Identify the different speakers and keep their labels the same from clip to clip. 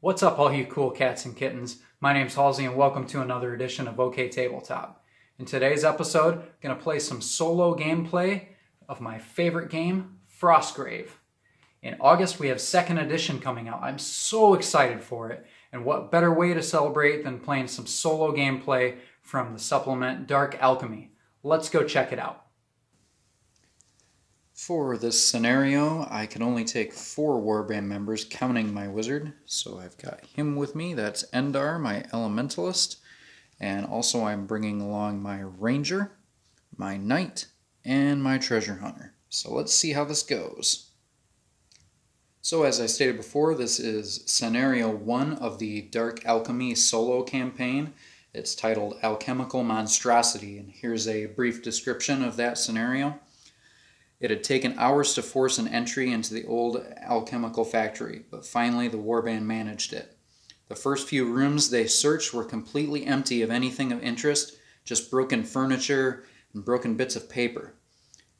Speaker 1: What's up, all you cool cats and kittens? My name's Halsey and welcome to another edition of OK Tabletop. In today's episode, I'm going to play some solo gameplay of my favorite game, Frostgrave. In August, we have 2nd edition coming out. I'm so excited for it. And what better way to celebrate than playing some solo gameplay from the supplement Dark Alchemy. Let's go check it out. For this scenario, I can only take 4 warband members, counting my wizard. So I've got him with me. That's Endar, my elementalist. And also I'm bringing along my ranger, my knight, and my treasure hunter. So let's see how this goes. So as I stated before, this is scenario 1 of the Dark Alchemy solo campaign. It's titled Alchemical Monstrosity, and here's a brief description of that scenario. It had taken hours to force an entry into the old alchemical factory, but finally the warband managed it. The first few rooms they searched were completely empty of anything of interest, just broken furniture and broken bits of paper.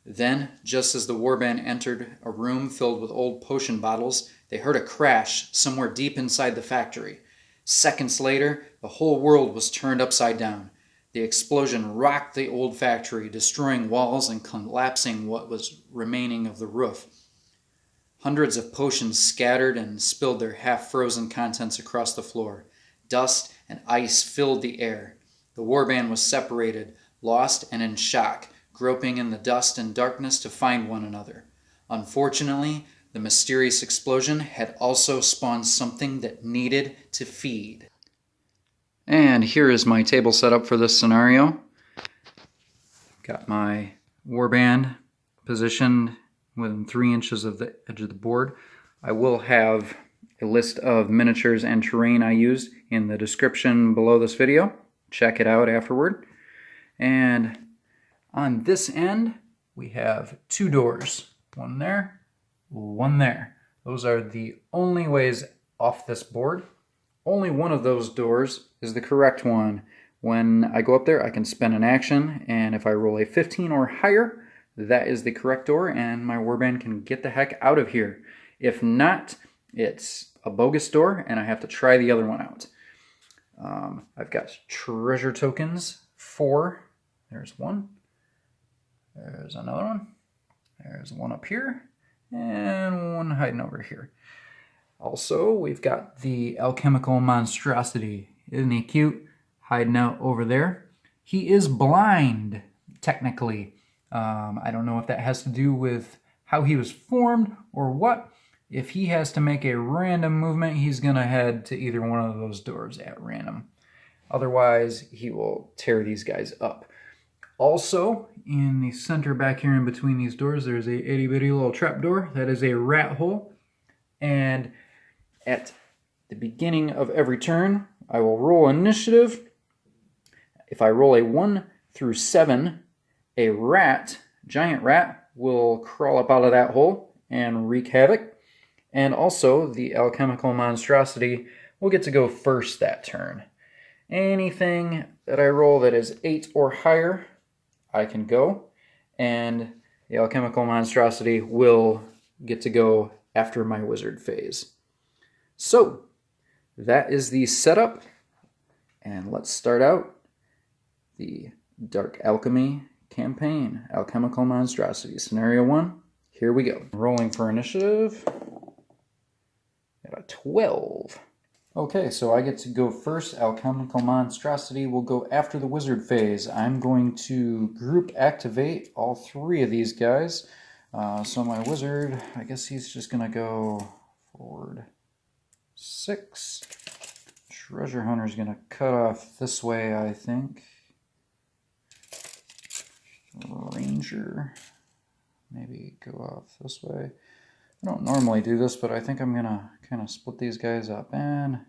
Speaker 1: Then, just as the warband entered a room filled with old potion bottles, they heard a crash somewhere deep inside the factory. Seconds later, the whole world was turned upside down. The explosion rocked the old factory, destroying walls and collapsing what was remaining of the roof. Hundreds of potions scattered and spilled their half-frozen contents across the floor. Dust and ice filled the air. The warband was separated, lost and in shock, groping in the dust and darkness to find one another. Unfortunately, the mysterious explosion had also spawned something that needed to feed. And here is my table setup for this scenario. Got my warband positioned within 3 inches of the edge of the board. I will have a list of miniatures and terrain I used in the description below this video. Check it out afterward. And on this end, we have 2 doors. One there, one there. Those are the only ways off this board. Only one of those doors is the correct one. When I go up there, I can spend an action, and if I roll a 15 or higher, that is the correct door, and my warband can get the heck out of here. If not, it's a bogus door, and I have to try the other one out. I've got treasure tokens, 4. There's one. There's another one. There's one up here, and one hiding over here. Also, we've got the Alchemical Monstrosity. Isn't he cute? Hiding out over there. He is blind, technically. I don't know if that has to do with how he was formed or what. If he has to make a random movement, he's going to head to either one of those doors at random. Otherwise, he will tear these guys up. Also, in the center back here in between these doors, there's a itty-bitty little trapdoor. That is a rat hole. And at the beginning of every turn, I will roll initiative. If I roll a 1 through 7, a rat, giant rat, will crawl up out of that hole and wreak havoc. And also, the Alchemical Monstrosity will get to go first that turn. Anything that I roll that is 8 or higher, I can go. And the Alchemical Monstrosity will get to go after my wizard phase. So, that is the setup, and let's start out the Dark Alchemy campaign, Alchemical Monstrosity, Scenario 1. Here we go. Rolling for initiative. Got a 12. Okay, so I get to go first. Alchemical Monstrosity will go after the wizard phase. I'm going to group activate all 3 of these guys. So my wizard, I guess he's just going to go forward 6. Treasure hunter's going to cut off this way, I think. Ranger, maybe go off this way. I don't normally do this, but I think I'm going to kind of split these guys up. And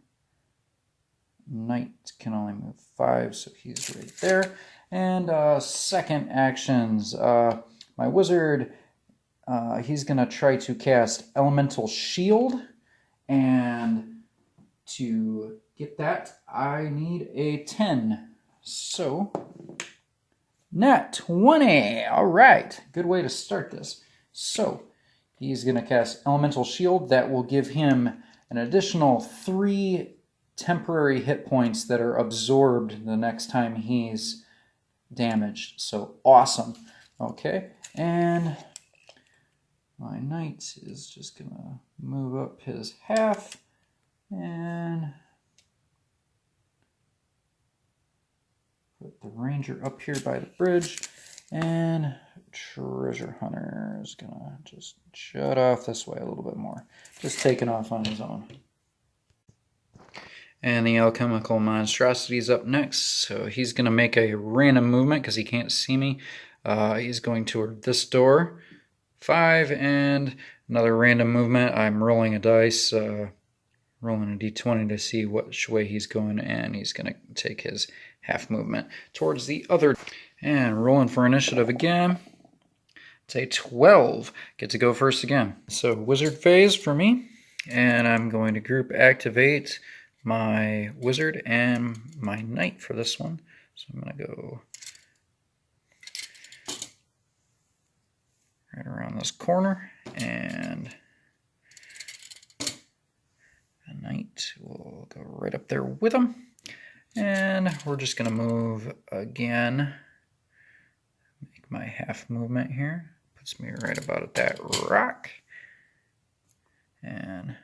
Speaker 1: knight can only move 5, so he's right there. And second actions, my wizard... he's going to try to cast Elemental Shield, and to get that, I need a 10. So, nat 20. All right, good way to start this. So, he's going to cast Elemental Shield. That will give him an additional 3 temporary hit points that are absorbed the next time he's damaged. So awesome. Okay, and my knight is just gonna move up his half and put the ranger up here by the bridge, and treasure hunter is gonna just shut off this way a little bit more, just taking off on his own. And the Alchemical Monstrosity is up next, so he's going to make a random movement because he can't see me. He's going toward this door, 5, and another random movement. I'm rolling a dice, rolling a d20 to see which way he's going, and he's going to take his half movement towards the other. And rolling for initiative again. It's a 12. Get to go first again. So wizard phase for me, and I'm going to group activate my wizard and my knight for this one. So I'm going to go right around this corner, and the knight will go right up there with him. And we're just going to move again, make my half movement here. Puts me right about at that rock. And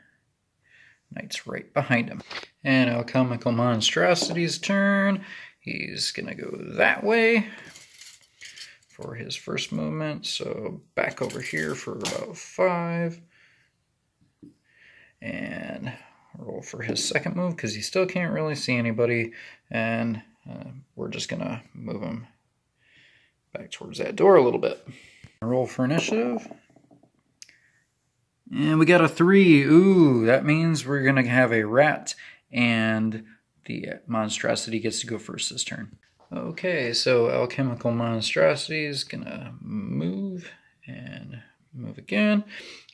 Speaker 1: knight's right behind him. And Alchemical Monstrosity's turn. He's going to go that way for his first movement. So back over here for about 5. And roll for his second move because he still can't really see anybody. And we're just going to move him back towards that door a little bit. Roll for initiative. And we got a 3. Ooh, that means we're going to have a rat, and the monstrosity gets to go first this turn. Okay, so Alchemical Monstrosity is going to move and move again,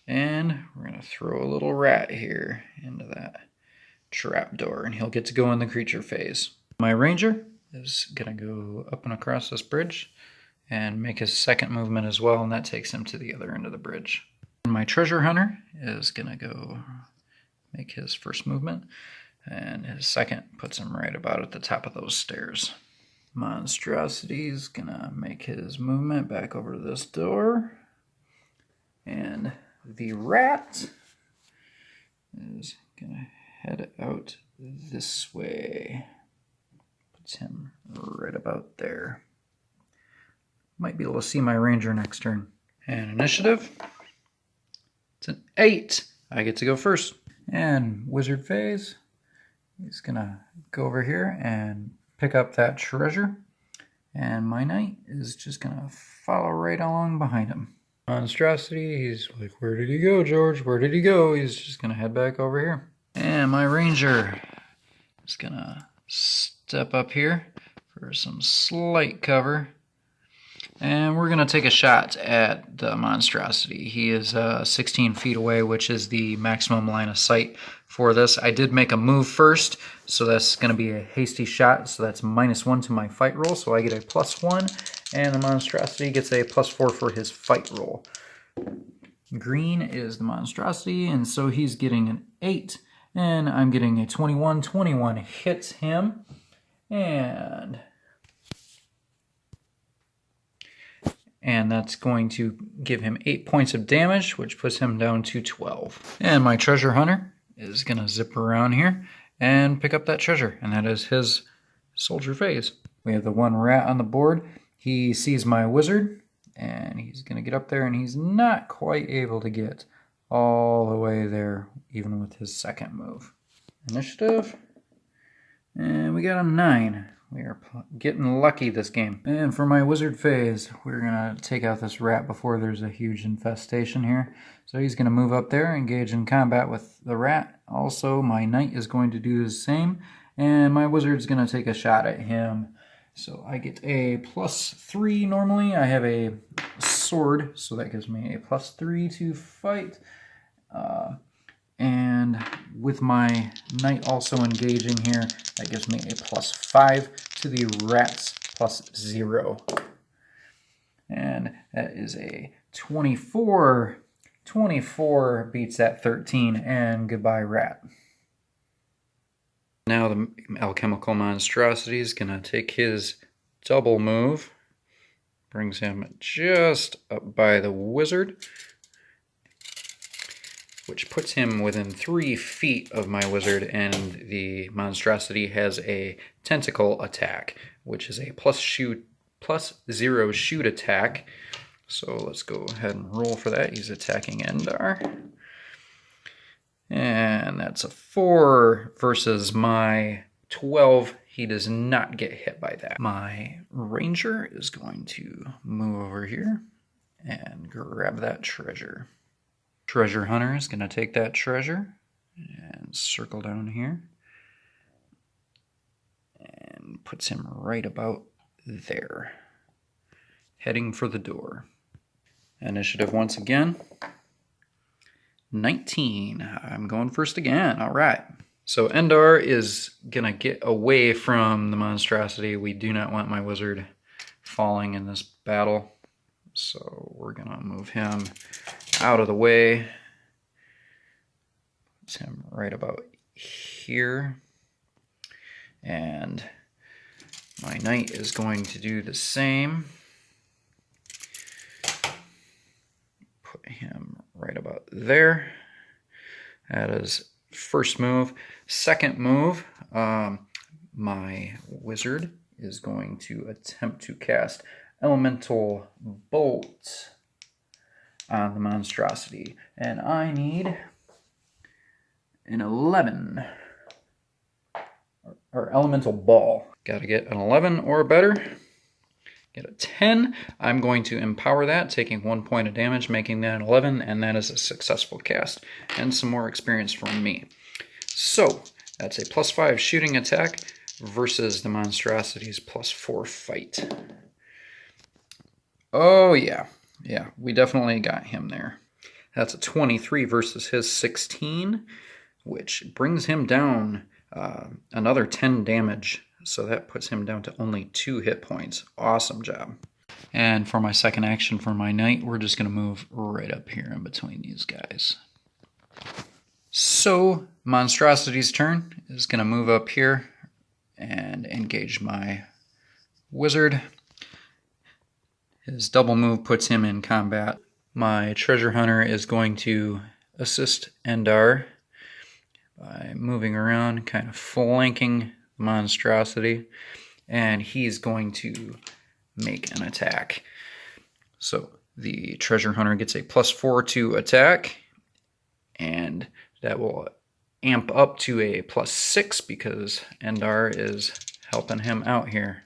Speaker 1: and we're going to throw a little rat here into that trap door, and he'll get to go in the creature phase. My ranger is going to go up and across this bridge and make his second movement as well, and that takes him to the other end of the bridge. My treasure hunter is going to go make his first movement, and his second puts him right about at the top of those stairs. Monstrosity is going to make his movement back over to this door, and the rat is going to head out this way. Puts him right about there. Might be able to see my ranger next turn. And initiative. It's an 8. I get to go first. And wizard phase. He's going to go over here and pick up that treasure. And my knight is just going to follow right along behind him. Monstrosity, he's like, where did he go, George? Where did he go? He's just going to head back over here. And my ranger is going to step up here for some slight cover. And we're going to take a shot at the monstrosity. He is 16 feet away, which is the maximum line of sight for this. I did make a move first, so that's going to be a hasty shot. So that's -1 to my fight roll, so I get a +1. And the monstrosity gets a +4 for his fight roll. Green is the monstrosity, and so he's getting an 8. And I'm getting a 21. 21 hits him. And that's going to give him 8 points of damage, which puts him down to 12. And my treasure hunter is going to zip around here and pick up that treasure, and that is his soldier phase. We have the one rat on the board. He sees my wizard, and he's going to get up there, and he's not quite able to get all the way there, even with his second move. Initiative, and we got a 9. We are getting lucky this game. And for my wizard phase, we're going to take out this rat before there's a huge infestation here. So he's going to move up there, engage in combat with the rat. Also, my knight is going to do the same. And my wizard's going to take a shot at him. So I get a +3 normally. I have a sword, so that gives me a +3 to fight. And with my knight also engaging here, that gives me a +5 to the rat's +0. And that is a 24 24 beats that 13, and goodbye, rat. Now the Alchemical Monstrosity is going to take his double move. Brings him just up by the wizard, which puts him within 3 feet of my wizard, and the monstrosity has a tentacle attack, which is a +0 shoot attack. So let's go ahead and roll for that. He's attacking Endar. And that's a 4 versus my 12. He does not get hit by that. My ranger is going to move over here and grab that treasure. Treasure hunter is going to take that treasure and circle down here and puts him right about there, heading for the door. Initiative once again. 19. I'm going first again. All right. So Endar is going to get away from the monstrosity. We do not want my wizard falling in this battle. So we're going to move him out of the way. Puts him right about here. And my knight is going to do the same. Put him right about there. That is first move. Second move, my wizard is going to attempt to cast Elemental Bolt on the monstrosity. And I need an 11. Or Elemental Ball. Got to get an 11 or better. Get a 10. I'm going to empower that, taking 1 point of damage, making that an 11, and that is a successful cast. And some more experience from me. So, that's a +5 shooting attack versus the monstrosity's +4 fight. Oh yeah. Yeah, we definitely got him there. That's a 23 versus his 16, which brings him down another 10 damage. So that puts him down to only 2 hit points. Awesome job. And for my second action for my knight, we're just going to move right up here in between these guys. So Monstrosity's turn is going to move up here and engage my wizard. His double move puts him in combat. My treasure hunter is going to assist Endar by moving around, kind of flanking monstrosity, and he's going to make an attack. So the treasure hunter gets a +4 to attack, and that will amp up to a +6 because Endar is helping him out here.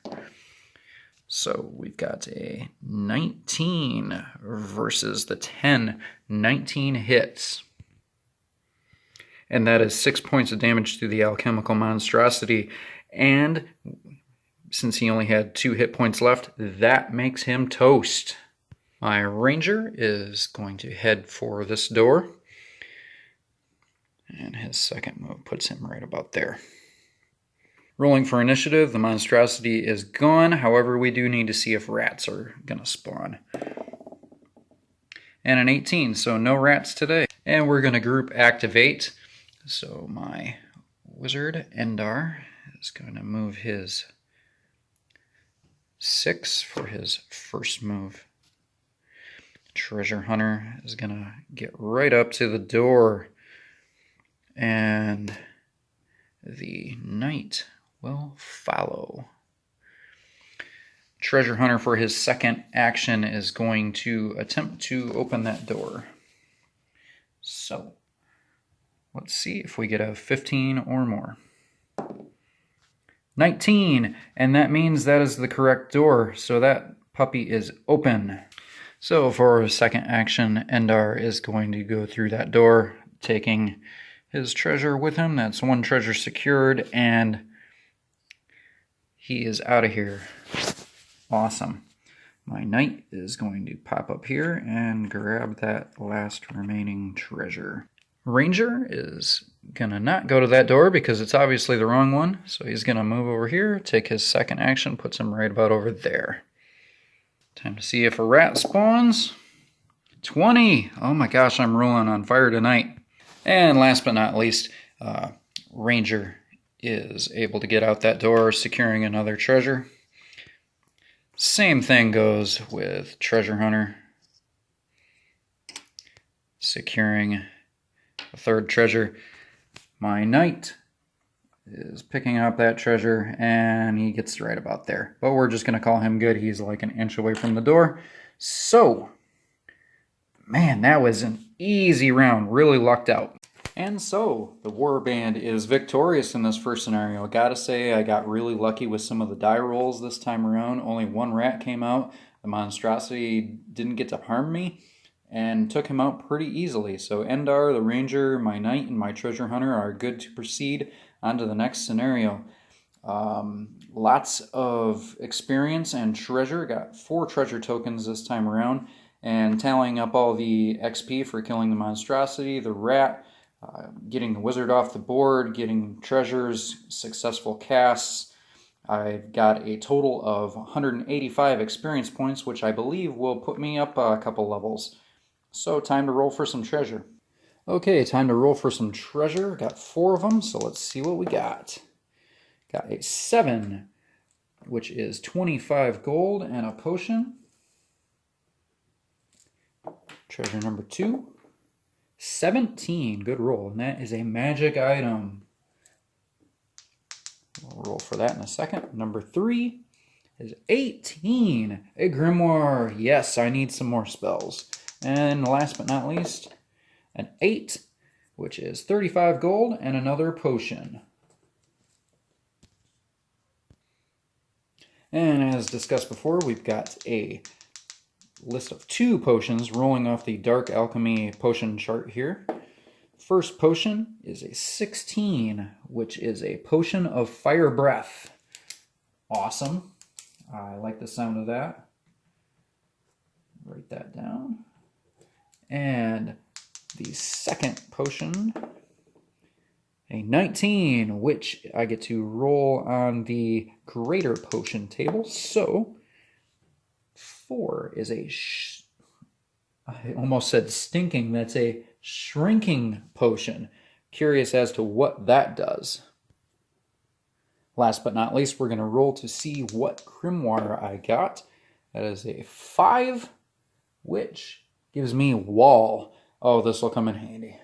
Speaker 1: So we've got a 19 versus the 10. 19 hits. And that is 6 points of damage to the Alchemical Monstrosity. And since he only had 2 hit points left, that makes him toast. My ranger is going to head for this door. And his second move puts him right about there. Rolling for initiative, the monstrosity is gone. However, we do need to see if rats are going to spawn. And an 18, so no rats today. And we're going to group activate. So my wizard, Endar, is going to move his 6 for his first move. Treasure hunter is going to get right up to the door. And the knight will follow. Treasure hunter for his second action is going to attempt to open that door. So let's see if we get a 15 or more. 19, and that means that is the correct door, so that puppy is open. So for his second action, Endar is going to go through that door, taking his treasure with him. That's 1 treasure secured, and he is out of here. Awesome. My knight is going to pop up here and grab that last remaining treasure. Ranger is going to not go to that door because it's obviously the wrong one. So he's going to move over here, take his second action, puts him right about over there. Time to see if a rat spawns. 20! Oh my gosh, I'm rolling on fire tonight. And last but not least, Ranger is able to get out that door, securing another treasure. Same thing goes with Treasure Hunter, securing a third treasure. My Knight is picking up that treasure, and he gets right about there. But we're just going to call him good. He's like an inch away from the door. So, man, that was an easy round. Really lucked out. And so, the Warband is victorious in this first scenario. I gotta say, I got really lucky with some of the die rolls this time around. Only one rat came out. The monstrosity didn't get to harm me, and took him out pretty easily. So Endar, the Ranger, my Knight, and my Treasure Hunter are good to proceed on to the next scenario. Lots of experience and treasure. Got 4 treasure tokens this time around, and tallying up all the XP for killing the monstrosity, the rat, getting the wizard off the board, getting treasures, successful casts. I've got a total of 185 experience points, which I believe will put me up a couple levels. So time to roll for some treasure. Okay, time to roll for some treasure. Got 4 of them, so let's see what we got. Got a 7, which is 25 gold and a potion. Treasure number 2. 17, good roll, and that is a magic item. We'll roll for that in a second. Number 3 is 18, a grimoire. Yes, I need some more spells. And last but not least, an 8, which is 35 gold and another potion. And as discussed before, we've got a list of 2 potions rolling off the Dark Alchemy potion chart here. First potion is a 16, which is a potion of fire breath. Awesome. I like the sound of that. Write that down. And the second potion, a 19, which I get to roll on the greater potion table. So 4 is a, I almost said stinking, that's a shrinking potion. Curious as to what that does. Last but not least, we're going to roll to see what grimoire I got. That is a 5, which gives me wall. Oh, this will come in handy.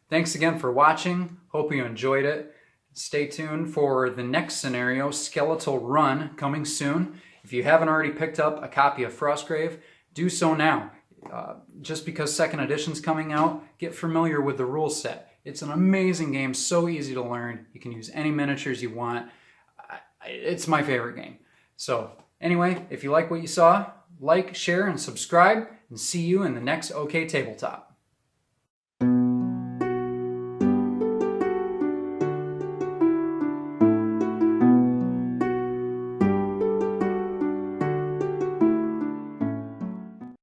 Speaker 1: Thanks again for watching. Hope you enjoyed it. Stay tuned for the next scenario, Skeletal Run, coming soon. If you haven't already picked up a copy of Frostgrave, do so now. Just because second edition's coming out, get familiar with the rule set. It's an amazing game, so easy to learn. You can use any miniatures you want. It's my favorite game. So anyway, if you like what you saw, like, share, and subscribe, and see you in the next OK Tabletop.